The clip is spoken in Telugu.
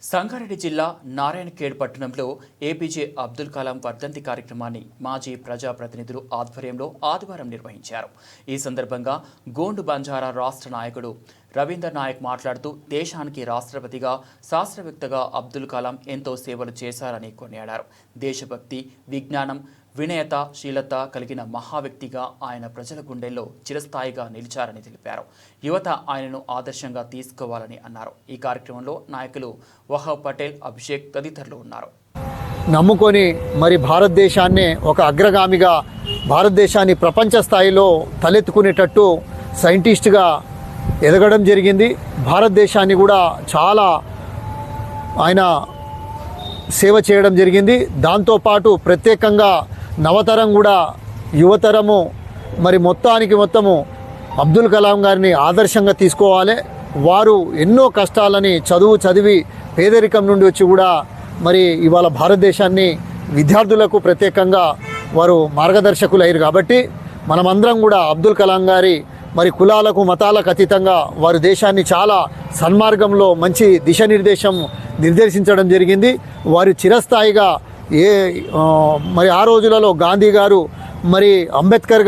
సంగారెడ్డి జిల్లా నారాయణఖేడ్ పట్టణంలో ఏపీజే అబ్దుల్ కలాం వర్ధంతి కార్యక్రమాన్ని మాజీ ప్రజాప్రతినిధులు ఆధ్వర్యంలో ఆదివారం నిర్వహించారు. ఈ సందర్భంగా గోండు బంజారా రాష్ట్ర నాయకుడు రవీందర్ నాయక్ మాట్లాడుతూ దేశానికి రాష్ట్రపతిగా, శాస్త్రవేత్తగా అబ్దుల్ కలాం ఎంతో సేవలు చేశారని కొనియాడారు. దేశభక్తి, విజ్ఞానం, వినయత, శీలత కలిగిన మహావ్యక్తిగా ఆయన ప్రజల గుండెల్లో చిరస్థాయిగా నిలిచారని తెలిపారు. యువత ఆయనను ఆదర్శంగా తీసుకోవాలని అన్నారు. ఈ కార్యక్రమంలో నాయకులు వహాబ్ పటేల్, అభిషేక్ తదితరులు ఉన్నారు. నమ్ముకొని మరి భారతదేశాన్ని ఒక అగ్రగామిగా, భారతదేశాన్ని ప్రపంచ స్థాయిలో తలెత్తుకునేటట్టు సైంటిస్ట్గా ఎదగడం జరిగింది. భారతదేశాన్ని కూడా చాలా ఆయన సేవ చేయడం జరిగింది. దాంతోపాటు ప్రత్యేకంగా నవతరం కూడా, యువతరము మరి మొత్తము అబ్దుల్ కలాం గారిని ఆదర్శంగా తీసుకోవాలి. వారు ఎన్నో కష్టాలని చదివి పేదరికం నుండి వచ్చి కూడా మరి ఇవాళ భారతదేశాన్ని విద్యార్థులకు ప్రత్యేకంగా వారు మార్గదర్శకులయ్యారు. కాబట్టి మనమందరం కూడా అబ్దుల్ కలాం గారి మరి కులాలకు, మతాలకు అతీతంగా వారు దేశాన్ని చాలా సన్మార్గంలో మంచి నిర్దేశించడం జరిగింది. వారు చిరస్థాయిగా మరి ఆ రోజులలో గాంధీ గారు, మరి అంబేద్కర్